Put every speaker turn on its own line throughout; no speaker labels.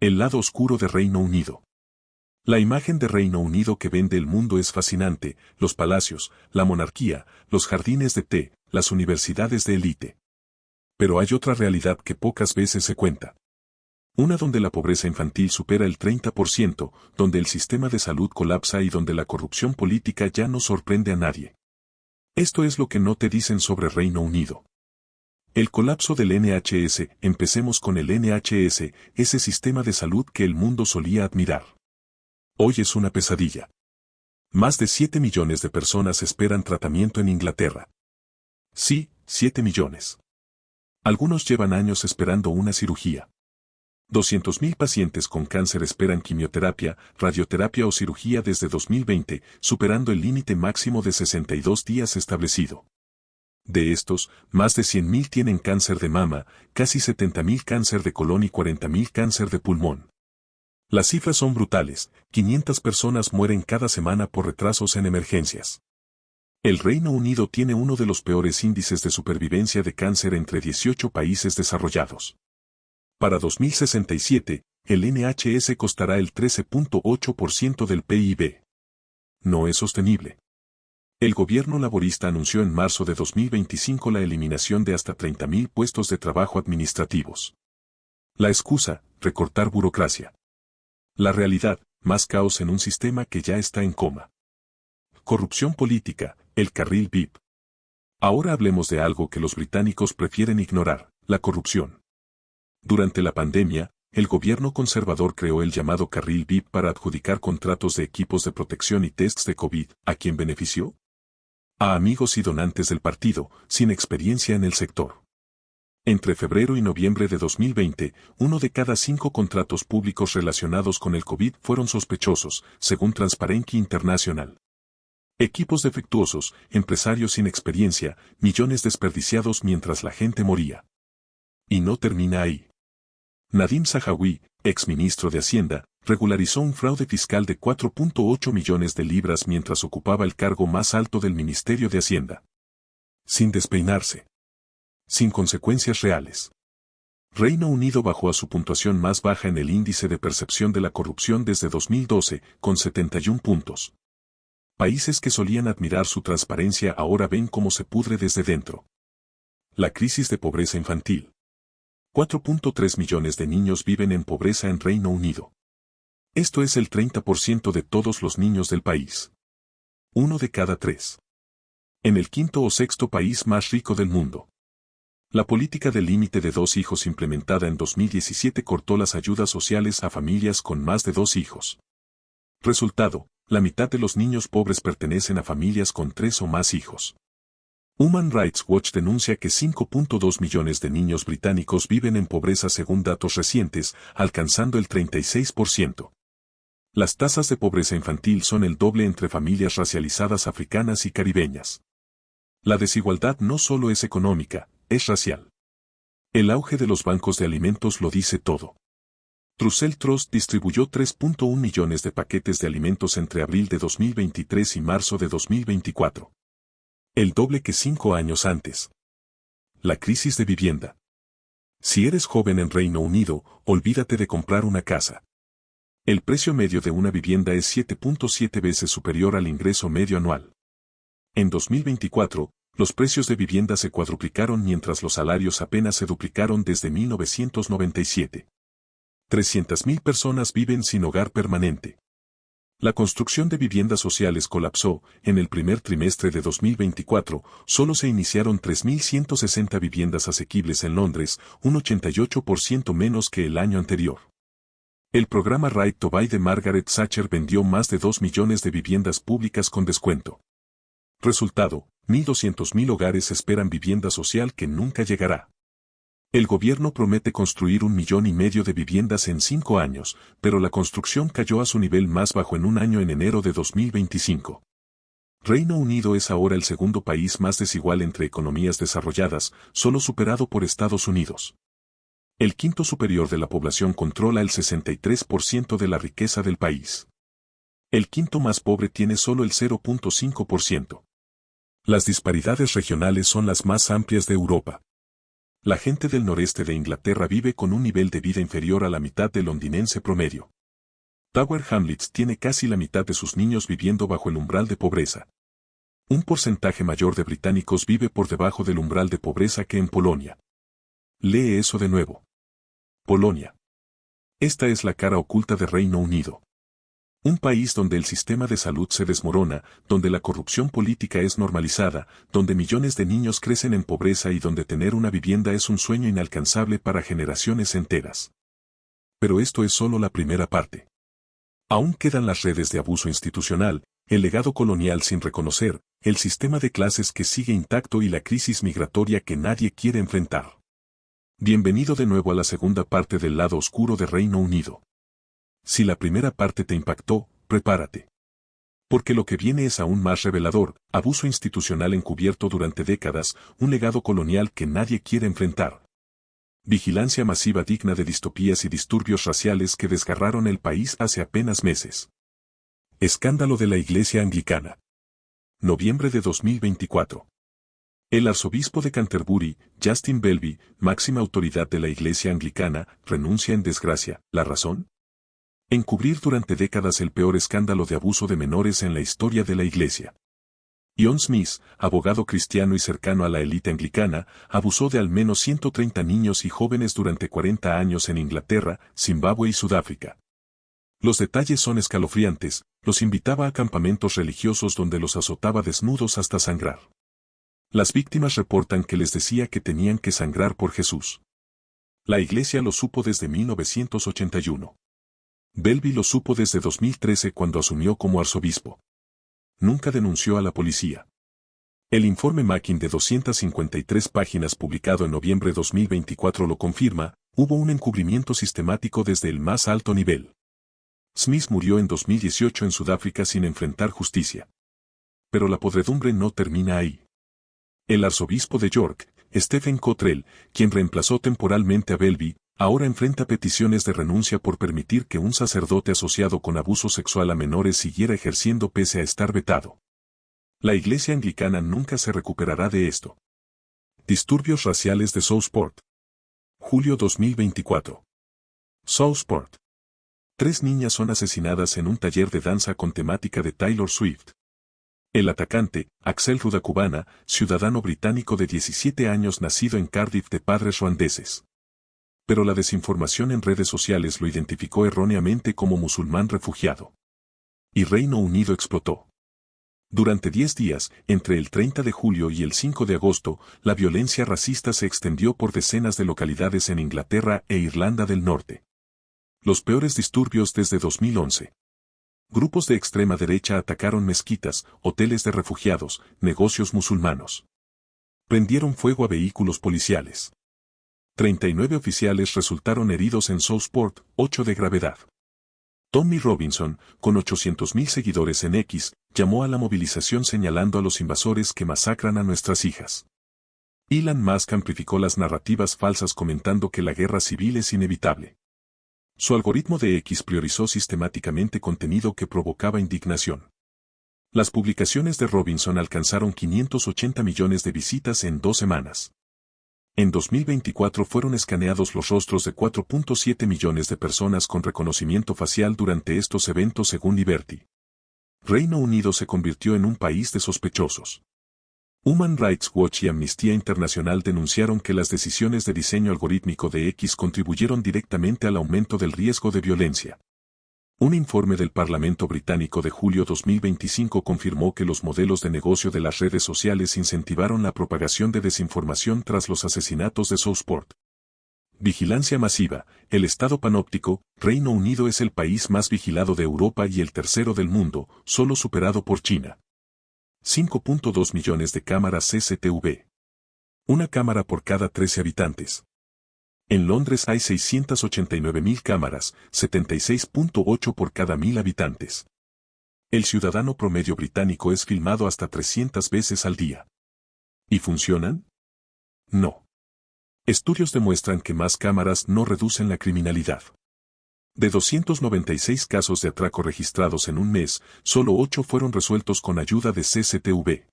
El lado oscuro de Reino Unido. La imagen de Reino Unido que vende el mundo es fascinante: los palacios, la monarquía, los jardines de té, las universidades de élite. Pero hay otra realidad que pocas veces se cuenta. Una donde la pobreza infantil supera el 30%, donde el sistema de salud colapsa y donde la corrupción política ya no sorprende a nadie. Esto es lo que no te dicen sobre Reino Unido. El colapso del NHS. Empecemos con el NHS, ese sistema de salud que el mundo solía admirar. Hoy es una pesadilla. Más de 7 millones de personas esperan tratamiento en Inglaterra. Sí, 7 millones. Algunos llevan años esperando una cirugía. 200.000 pacientes con cáncer esperan quimioterapia, radioterapia o cirugía desde 2020, superando el límite máximo de 62 días establecido. De estos, más de 100.000 tienen cáncer de mama, casi 70.000 cáncer de colon y 40.000 cáncer de pulmón. Las cifras son brutales: 500 personas mueren cada semana por retrasos en emergencias. El Reino Unido tiene uno de los peores índices de supervivencia de cáncer entre 18 países desarrollados. Para 2067, el NHS costará el 13.8% del PIB. No es sostenible. El gobierno laborista anunció en marzo de 2025 la eliminación de hasta 30.000 puestos de trabajo administrativos. La excusa: recortar burocracia. La realidad: más caos en un sistema que ya está en coma. Corrupción política, el carril VIP. Ahora hablemos de algo que los británicos prefieren ignorar: la corrupción. Durante la pandemia, el gobierno conservador creó el llamado carril VIP para adjudicar contratos de equipos de protección y tests de COVID. ¿A quién benefició? A amigos y donantes del partido, sin experiencia en el sector. Entre febrero y noviembre de 2020, 1 de cada 5 contratos públicos relacionados con el COVID fueron sospechosos, según Transparency International. Equipos defectuosos, empresarios sin experiencia, millones desperdiciados mientras la gente moría. Y no termina ahí. Nadim Zahawi, exministro de Hacienda, regularizó un fraude fiscal de 4.8 millones de libras mientras ocupaba el cargo más alto del Ministerio de Hacienda. Sin despeinarse. Sin consecuencias reales. Reino Unido bajó a su puntuación más baja en el índice de percepción de la corrupción desde 2012, con 71 puntos. Países que solían admirar su transparencia ahora ven cómo se pudre desde dentro. La crisis de pobreza infantil. 4.3 millones de niños viven en pobreza en Reino Unido. Esto es el 30% de todos los niños del país. 1 de cada 3. En el quinto o sexto país más rico del mundo. La política del límite de 2 hijos implementada en 2017 cortó las ayudas sociales a familias con más de 2 hijos. Resultado: la mitad de los niños pobres pertenecen a familias con 3 o más hijos. Human Rights Watch denuncia que 5.2 millones de niños británicos viven en pobreza según datos recientes, alcanzando el 36%. Las tasas de pobreza infantil son el doble entre familias racializadas africanas y caribeñas. La desigualdad no solo es económica, es racial. El auge de los bancos de alimentos lo dice todo. Trussell Trust distribuyó 3.1 millones de paquetes de alimentos entre abril de 2023 y marzo de 2024. El doble que 5 años antes. La crisis de vivienda. Si eres joven en Reino Unido, olvídate de comprar una casa. El precio medio de una vivienda es 7.7 veces superior al ingreso medio anual. En 2024, los precios de vivienda se cuadruplicaron mientras los salarios apenas se duplicaron desde 1997. 300.000 personas viven sin hogar permanente. La construcción de viviendas sociales colapsó. En el primer trimestre de 2024, solo se iniciaron 3.160 viviendas asequibles en Londres, un 88% menos que el año anterior. El programa Right to Buy de Margaret Thatcher vendió más de 2 millones de viviendas públicas con descuento. Resultado: 1.200.000 hogares esperan vivienda social que nunca llegará. El gobierno promete construir 1,5 millones de viviendas en 5 años, pero la construcción cayó a su nivel más bajo en un año en enero de 2025. Reino Unido es ahora el segundo país más desigual entre economías desarrolladas, solo superado por Estados Unidos. El quinto superior de la población controla el 63% de la riqueza del país. El quinto más pobre tiene solo el 0.5%. Las disparidades regionales son las más amplias de Europa. La gente del noreste de Inglaterra vive con un nivel de vida inferior a la mitad del londinense promedio. Tower Hamlets tiene casi la mitad de sus niños viviendo bajo el umbral de pobreza. Un porcentaje mayor de británicos vive por debajo del umbral de pobreza que en Polonia. Lee eso de nuevo. Polonia. Esta es la cara oculta de Reino Unido. Un país donde el sistema de salud se desmorona, donde la corrupción política es normalizada, donde millones de niños crecen en pobreza y donde tener una vivienda es un sueño inalcanzable para generaciones enteras. Pero esto es solo la primera parte. Aún quedan las redes de abuso institucional, el legado colonial sin reconocer, el sistema de clases que sigue intacto y la crisis migratoria que nadie quiere enfrentar. Bienvenido de nuevo a la segunda parte del lado oscuro de Reino Unido. Si la primera parte te impactó, prepárate. Porque lo que viene es aún más revelador, abuso institucional encubierto durante décadas, un legado colonial que nadie quiere enfrentar. Vigilancia masiva digna de distopías y disturbios raciales que desgarraron el país hace apenas meses. Escándalo de la Iglesia Anglicana. Noviembre de 2024. El arzobispo de Canterbury, Justin Welby, máxima autoridad de la Iglesia Anglicana, renuncia en desgracia. ¿La razón? Encubrir durante décadas el peor escándalo de abuso de menores en la historia de la Iglesia. Ian Smith, abogado cristiano y cercano a la élite anglicana, abusó de al menos 130 niños y jóvenes durante 40 años en Inglaterra, Zimbabue y Sudáfrica. Los detalles son escalofriantes, los invitaba a campamentos religiosos donde los azotaba desnudos hasta sangrar. Las víctimas reportan que les decía que tenían que sangrar por Jesús. La Iglesia lo supo desde 1981. Welby lo supo desde 2013 cuando asumió como arzobispo. Nunca denunció a la policía. El informe Mackin de 253 páginas publicado en noviembre de 2024 lo confirma, hubo un encubrimiento sistemático desde el más alto nivel. Smith murió en 2018 en Sudáfrica sin enfrentar justicia. Pero la podredumbre no termina ahí. El arzobispo de York, Stephen Cottrell, quien reemplazó temporalmente a Welby, ahora enfrenta peticiones de renuncia por permitir que un sacerdote asociado con abuso sexual a menores siguiera ejerciendo pese a estar vetado. La Iglesia Anglicana nunca se recuperará de esto. Disturbios raciales de Southport. Julio 2024. Southport. 3 niñas son asesinadas en un taller de danza con temática de Taylor Swift. El atacante, Axel Rudakubana, ciudadano británico de 17 años nacido en Cardiff de padres ruandeses. Pero la desinformación en redes sociales lo identificó erróneamente como musulmán refugiado. Y Reino Unido explotó. Durante 10 días, entre el 30 de julio y el 5 de agosto, la violencia racista se extendió por decenas de localidades en Inglaterra e Irlanda del Norte. Los peores disturbios desde 2011. Grupos de extrema derecha atacaron mezquitas, hoteles de refugiados, negocios musulmanos. Prendieron fuego a vehículos policiales. 39 oficiales resultaron heridos en Southport, 8 de gravedad. Tommy Robinson, con 800.000 seguidores en X, llamó a la movilización señalando a los invasores que masacran a nuestras hijas. Elon Musk amplificó las narrativas falsas comentando que la guerra civil es inevitable. Su algoritmo de X priorizó sistemáticamente contenido que provocaba indignación. Las publicaciones de Robinson alcanzaron 580 millones de visitas en 2 semanas. En 2024 fueron escaneados los rostros de 4.7 millones de personas con reconocimiento facial durante estos eventos según Liberty. Reino Unido se convirtió en un país de sospechosos. Human Rights Watch y Amnistía Internacional denunciaron que las decisiones de diseño algorítmico de X contribuyeron directamente al aumento del riesgo de violencia. Un informe del Parlamento británico de julio 2025 confirmó que los modelos de negocio de las redes sociales incentivaron la propagación de desinformación tras los asesinatos de Southport. Vigilancia masiva. El Estado panóptico, Reino Unido es el país más vigilado de Europa y el tercero del mundo, solo superado por China. 5.2 millones de cámaras CCTV. Una cámara por cada 13 habitantes. En Londres hay 689.000 cámaras, 76.8 por cada 1.000 habitantes. El ciudadano promedio británico es filmado hasta 300 veces al día. ¿Y funcionan? No. Estudios demuestran que más cámaras no reducen la criminalidad. De 296 casos de atraco registrados en un mes, solo 8 fueron resueltos con ayuda de CCTV.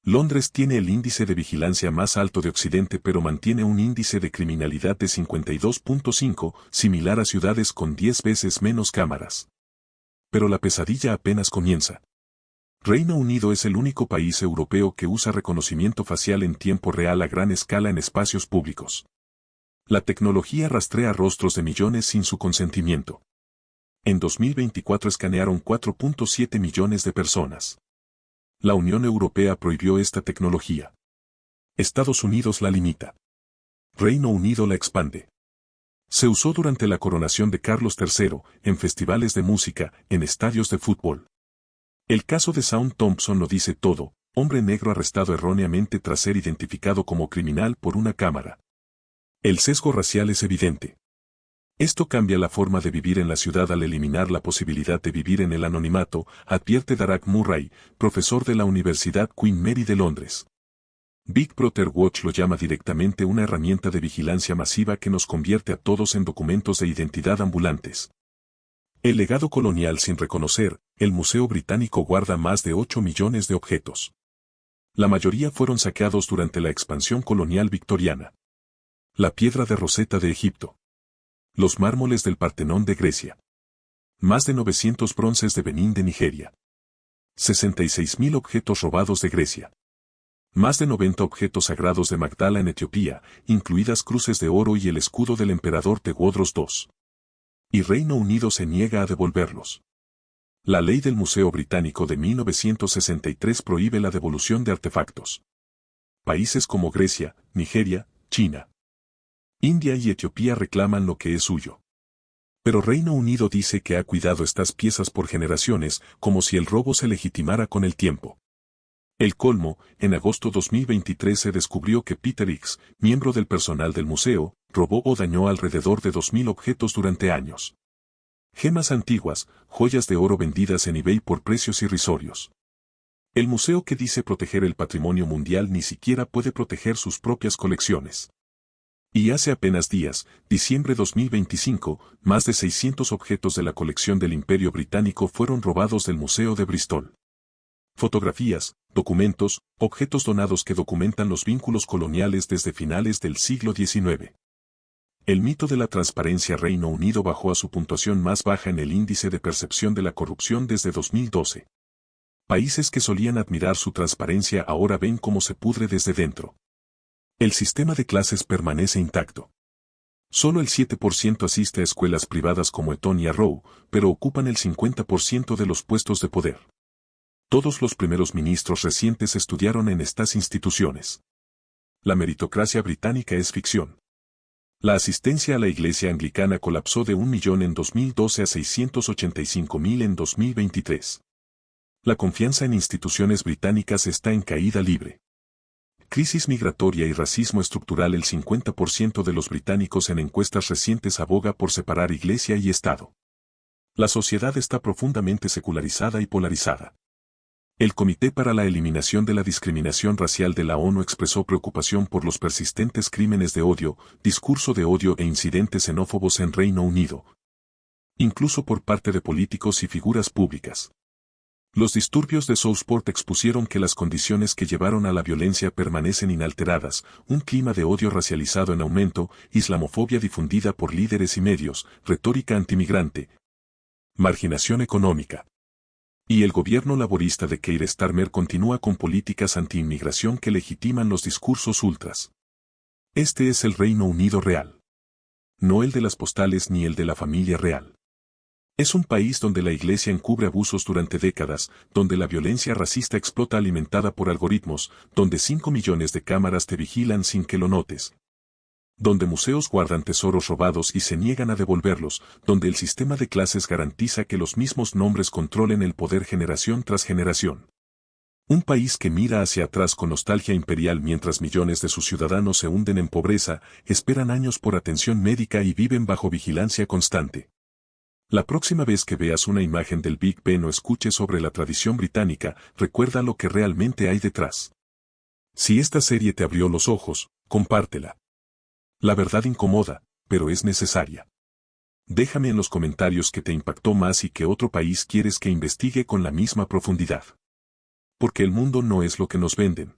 Londres tiene el índice de vigilancia más alto de Occidente, pero mantiene un índice de criminalidad de 52.5, similar a ciudades con 10 veces menos cámaras. Pero la pesadilla apenas comienza. Reino Unido es el único país europeo que usa reconocimiento facial en tiempo real a gran escala en espacios públicos. La tecnología rastrea rostros de millones sin su consentimiento. En 2024 escanearon 4.7 millones de personas. La Unión Europea prohibió esta tecnología. Estados Unidos la limita. Reino Unido la expande. Se usó durante la coronación de Carlos III, en festivales de música, en estadios de fútbol. El caso de Shaun Thompson lo dice todo, hombre negro arrestado erróneamente tras ser identificado como criminal por una cámara. El sesgo racial es evidente. Esto cambia la forma de vivir en la ciudad al eliminar la posibilidad de vivir en el anonimato, advierte Darragh Murray, profesor de la Universidad Queen Mary de Londres. Big Brother Watch lo llama directamente una herramienta de vigilancia masiva que nos convierte a todos en documentos de identidad ambulantes. El legado colonial sin reconocer, el Museo Británico guarda más de 8 millones de objetos. La mayoría fueron saqueados durante la expansión colonial victoriana. La piedra de Rosetta de Egipto. Los mármoles del Partenón de Grecia. Más de 900 bronces de Benín de Nigeria. 66.000 objetos robados de Grecia. Más de 90 objetos sagrados de Magdala en Etiopía, incluidas cruces de oro y el escudo del emperador Tewodros II. Y Reino Unido se niega a devolverlos. La ley del Museo Británico de 1963 prohíbe la devolución de artefactos. Países como Grecia, Nigeria, China, India y Etiopía reclaman lo que es suyo. Pero Reino Unido dice que ha cuidado estas piezas por generaciones, como si el robo se legitimara con el tiempo. El colmo, en agosto 2023 se descubrió que Peter Higgs, miembro del personal del museo, robó o dañó alrededor de 2.000 objetos durante años. Gemas antiguas, joyas de oro vendidas en eBay por precios irrisorios. El museo que dice proteger el patrimonio mundial ni siquiera puede proteger sus propias colecciones. Y hace apenas días, diciembre 2025, más de 600 objetos de la colección del Imperio Británico fueron robados del Museo de Bristol. Fotografías, documentos, objetos donados que documentan los vínculos coloniales desde finales del siglo XIX. El mito de la transparencia. Reino Unido bajó a su puntuación más baja en el índice de percepción de la corrupción desde 2012. Países que solían admirar su transparencia ahora ven cómo se pudre desde dentro. El sistema de clases permanece intacto. Solo el 7% asiste a escuelas privadas como Eton y Harrow, pero ocupan el 50% de los puestos de poder. Todos los primeros ministros recientes estudiaron en estas instituciones. La meritocracia británica es ficción. La asistencia a la iglesia anglicana colapsó de 1 millón en 2012 a 685.000 en 2023. La confianza en instituciones británicas está en caída libre. Crisis migratoria y racismo estructural. El 50% de los británicos en encuestas recientes aboga por separar iglesia y Estado. La sociedad está profundamente secularizada y polarizada. El Comité para la Eliminación de la Discriminación Racial de la ONU expresó preocupación por los persistentes crímenes de odio, discurso de odio e incidentes xenófobos en Reino Unido, incluso por parte de políticos y figuras públicas. Los disturbios de Southport expusieron que las condiciones que llevaron a la violencia permanecen inalteradas, un clima de odio racializado en aumento, islamofobia difundida por líderes y medios, retórica antimigrante, marginación económica. Y el gobierno laborista de Keir Starmer continúa con políticas anti-inmigración que legitiman los discursos ultras. Este es el Reino Unido real. No el de las postales ni el de la familia real. Es un país donde la iglesia encubre abusos durante décadas, donde la violencia racista explota alimentada por algoritmos, donde 5 millones de cámaras te vigilan sin que lo notes. Donde museos guardan tesoros robados y se niegan a devolverlos, donde el sistema de clases garantiza que los mismos nombres controlen el poder generación tras generación. Un país que mira hacia atrás con nostalgia imperial mientras millones de sus ciudadanos se hunden en pobreza, esperan años por atención médica y viven bajo vigilancia constante. La próxima vez que veas una imagen del Big Ben o escuches sobre la tradición británica, recuerda lo que realmente hay detrás. Si esta serie te abrió los ojos, compártela. La verdad incomoda, pero es necesaria. Déjame en los comentarios qué te impactó más y qué otro país quieres que investigue con la misma profundidad. porque el mundo no es lo que nos venden.